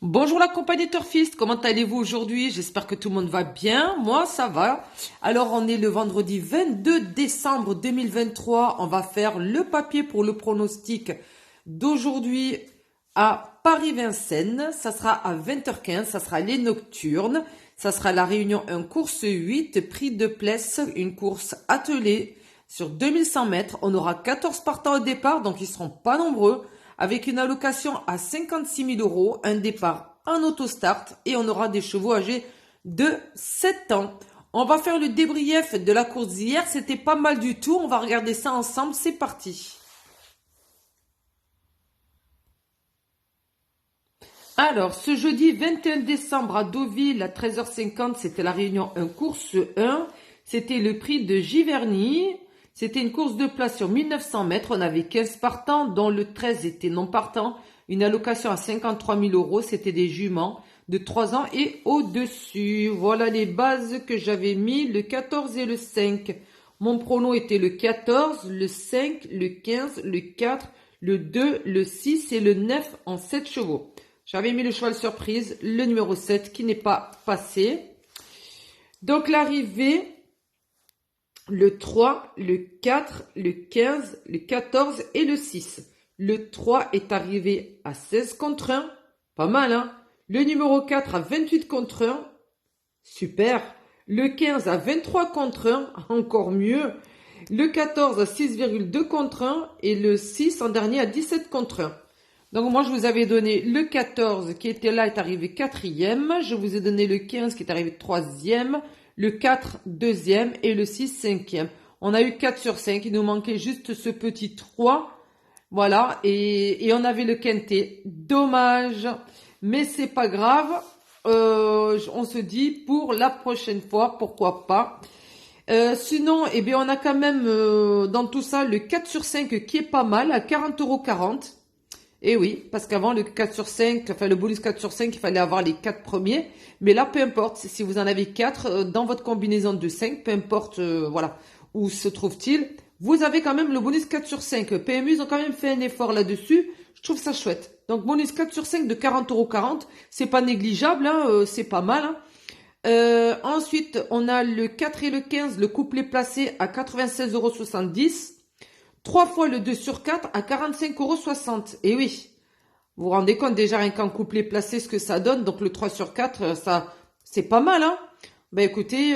Bonjour la compagnie Turfiste, comment allez-vous aujourd'hui? J'espère que tout le monde va bien, moi ça va. Alors on est le vendredi 22 décembre 2023, on va faire le papier pour le pronostic d'aujourd'hui à Paris-Vincennes. Ça sera à 20h15, ça sera les nocturnes, ça sera la réunion 1 course 8, prix de place, une course attelée sur 2100 mètres. On aura 14 partants au départ, donc ils seront pas nombreux, avec une allocation à 56 000 euros, un départ en autostart et on aura des chevaux âgés de 7 ans. On va faire le débrief de la course d'hier, c'était pas mal du tout, on va regarder ça ensemble, c'est parti. Alors, ce jeudi 21 décembre à Deauville à 13h50, c'était la réunion 1 course 1. C'était le prix de Giverny. C'était une course de place sur 1900 mètres. On avait 15 partants, dont le 13 était non partant. Une allocation à 53 000 euros. C'était des juments de 3 ans et au-dessus. Voilà les bases que j'avais mis, le 14 et le 5. Mon prono était le 14, le 5, le 15, le 4, le 2, le 6 et le 9 en 7 chevaux. J'avais mis le cheval surprise, le numéro 7 qui n'est pas passé. Donc l'arrivée, le 3, le 4, le 15, le 14 et le 6. Le 3 est arrivé à 16 contre 1. Pas mal, hein? Le numéro 4 à 28 contre 1. Super. Le 15 à 23 contre 1. Encore mieux. Le 14 à 6,2 contre 1. Et le 6 en dernier à 17 contre 1. Donc moi je vous avais donné le 14 qui était là, est arrivé 4e. Je vous ai donné le 15 qui est arrivé 3e. Le 4 2e et le 6 5e. On a eu 4 sur 5. Il nous manquait juste ce petit 3. Voilà. Et on avait le quintet. Dommage. Mais c'est pas grave. On se dit pour la prochaine fois, pourquoi pas. Sinon, eh bien, on a quand même dans tout ça le 4 sur 5 qui est pas mal à 40,40 €. Et oui, parce qu'avant le 4 sur 5, enfin le bonus 4 sur 5, il fallait avoir les 4 premiers. Mais là, peu importe, si vous en avez 4 dans votre combinaison de 5, peu importe voilà, où se trouve-t-il, vous avez quand même le bonus 4 sur 5. PMU, ils ont quand même fait un effort là-dessus. Je trouve ça chouette. Donc bonus 4 sur 5 de 40,40 €, c'est pas négligeable, hein, c'est pas mal. Hein. Ensuite, on a le 4 et le 15, le couplet placé à 96,70 €. 3 fois le 2 sur 4 à 45,60 €. Et oui, vous vous rendez compte déjà rien qu'en couplet placé ce que ça donne. Donc le 3 sur 4, ça, c'est pas mal, hein. Ben écoutez,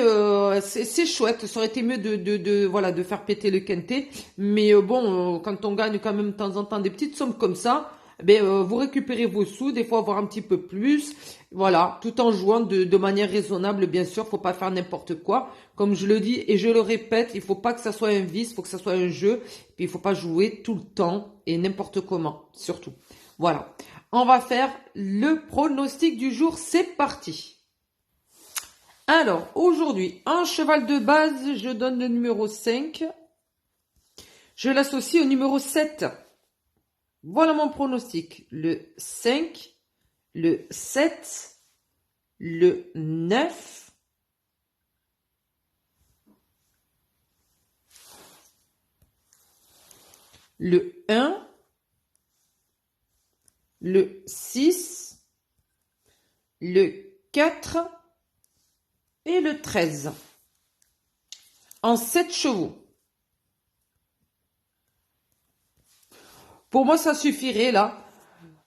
c'est chouette. Ça aurait été mieux voilà, de faire péter le quintet. Mais bon, quand on gagne quand même de temps en temps des petites sommes comme ça, ben, vous récupérez vos sous, des fois voire un petit peu plus. Voilà, tout en jouant de manière raisonnable, bien sûr. Faut pas faire n'importe quoi. Comme je le dis et je le répète, il faut pas que ça soit un vice, il faut que ça soit un jeu. Puis il faut pas jouer tout le temps et n'importe comment, surtout. Voilà. On va faire le pronostic du jour. C'est parti. Alors, aujourd'hui, en cheval de base, je donne le numéro 5. Je l'associe au numéro 7. Voilà mon pronostic. Le 5, le 7, le 9, le 1, le 6, le 4 et le 13. En 7 chevaux. Pour moi, ça suffirait là.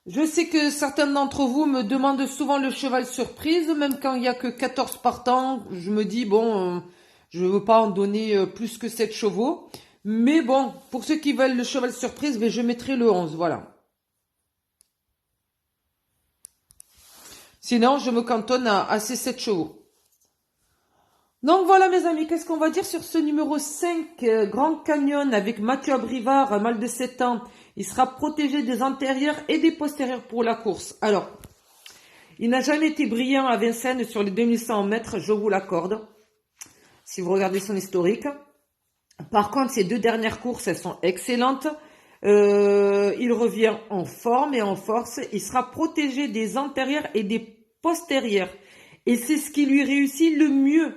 Je sais que certains d'entre vous me demandent souvent le cheval surprise, même quand il n'y a que 14 partants. Je me dis, bon, je ne veux pas en donner plus que 7 chevaux. Mais bon, pour ceux qui veulent le cheval surprise, je mettrai le 11, voilà. Sinon, je me cantonne à ces 7 chevaux. Donc voilà mes amis, qu'est-ce qu'on va dire sur ce numéro 5, Grand Canyon avec Mathieu Abrivard, un mâle de 7 ans. Il sera protégé des antérieurs et des postérieurs pour la course. Alors, il n'a jamais été brillant à Vincennes sur les 2100 mètres, je vous l'accorde, si vous regardez son historique. Par contre, ces 2 dernières courses, elles sont excellentes. Il revient en forme et en force. Il sera protégé des antérieurs et des postérieurs. Et c'est ce qui lui réussit le mieux.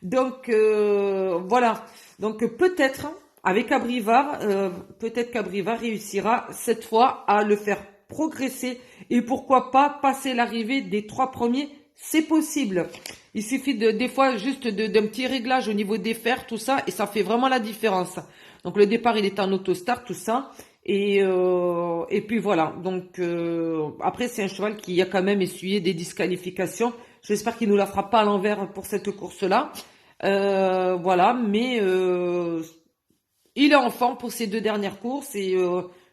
Donc voilà, donc peut-être avec Abrivard, peut-être qu'Abrivard réussira cette fois à le faire progresser et pourquoi pas passer l'arrivée des 3 premiers, c'est possible. Il suffit des fois juste d'un petit réglage au niveau des fers, tout ça, et ça fait vraiment la différence. Donc le départ, il est en autostart, tout ça. Et puis voilà. Donc après, c'est un cheval qui a quand même essuyé des disqualifications. J'espère qu'il nous la fera pas à l'envers pour cette course-là. Voilà, mais il est en forme pour ces 2 dernières courses et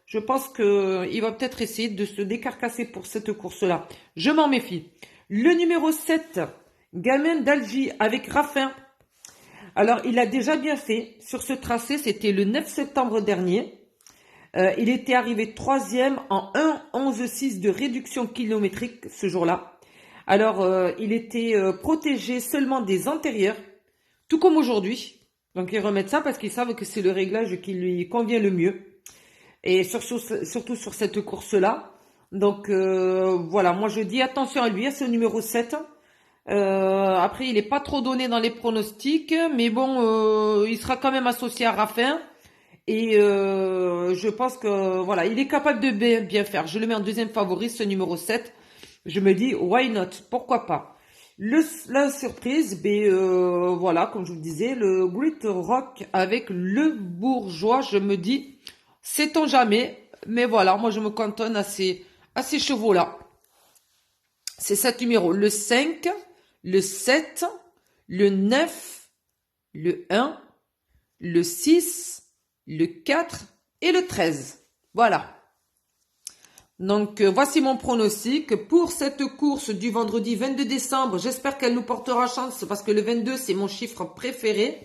je pense qu'il va peut-être essayer de se décarcasser pour cette course-là. Je m'en méfie. Le numéro 7, Gamin d'Algie avec Raffin. Alors, il a déjà bien fait. Sur ce tracé, c'était le 9 septembre dernier. Il était arrivé 3e en 1,11,6 de réduction kilométrique ce jour-là. Alors, il était protégé seulement des antérieurs, tout comme aujourd'hui. Donc, ils remettent ça parce qu'ils savent que c'est le réglage qui lui convient le mieux. Et surtout sur cette course-là. Donc, voilà, moi je dis attention à lui, à ce numéro 7. Après, il n'est pas trop donné dans les pronostics, mais bon, il sera quand même associé à Raffin. Et je pense que voilà, il est capable de bien faire. Je le mets en deuxième favori, ce numéro 7. Je me dis, why not? Pourquoi pas? La surprise, voilà, comme je vous disais, le Great Rock avec le Bourgeois. Je me dis, sait-on jamais? Mais voilà, moi je me cantonne à ces chevaux-là. C'est 7 numéros. Le 5, le 7, le 9, le 1, le 6, le 4 et le 13. Voilà. Donc, voici mon pronostic pour cette course du vendredi 22 décembre. J'espère qu'elle nous portera chance parce que le 22, c'est mon chiffre préféré.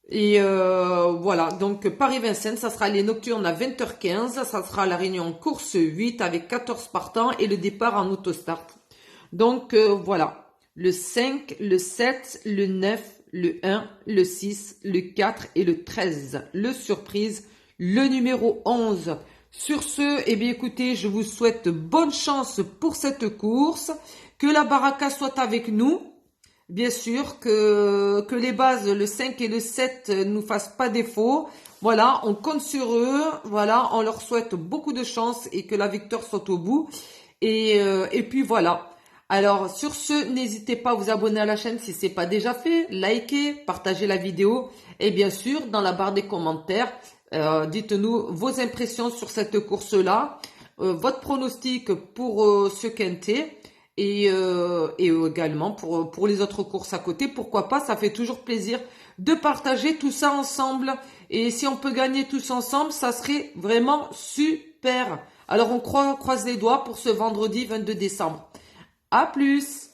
Et voilà, donc Paris-Vincennes, ça sera les nocturnes à 20h15. Ça sera la réunion course 8 avec 14 partants et le départ en autostart. Donc, voilà. Le 5, le 7, le 9, le 1, le 6, le 4 et le 13. Le surprise, le numéro 11. Sur ce, eh bien écoutez, je vous souhaite bonne chance pour cette course. Que la baraka soit avec nous. Bien sûr, que les bases, le 5 et le 7, nous fassent pas défaut. Voilà, on compte sur eux. Voilà, on leur souhaite beaucoup de chance et que la victoire soit au bout. Et puis voilà. Alors, sur ce, n'hésitez pas à vous abonner à la chaîne si ce n'est pas déjà fait. Likez, partagez la vidéo. Et bien sûr, dans la barre des commentaires, dites-nous vos impressions sur cette course-là. Votre pronostic pour ce quintet. Et également pour les autres courses à côté. Pourquoi pas, ça fait toujours plaisir de partager tout ça ensemble. Et si on peut gagner tous ensemble, ça serait vraiment super. Alors, on croise les doigts pour ce vendredi 22 décembre. À plus!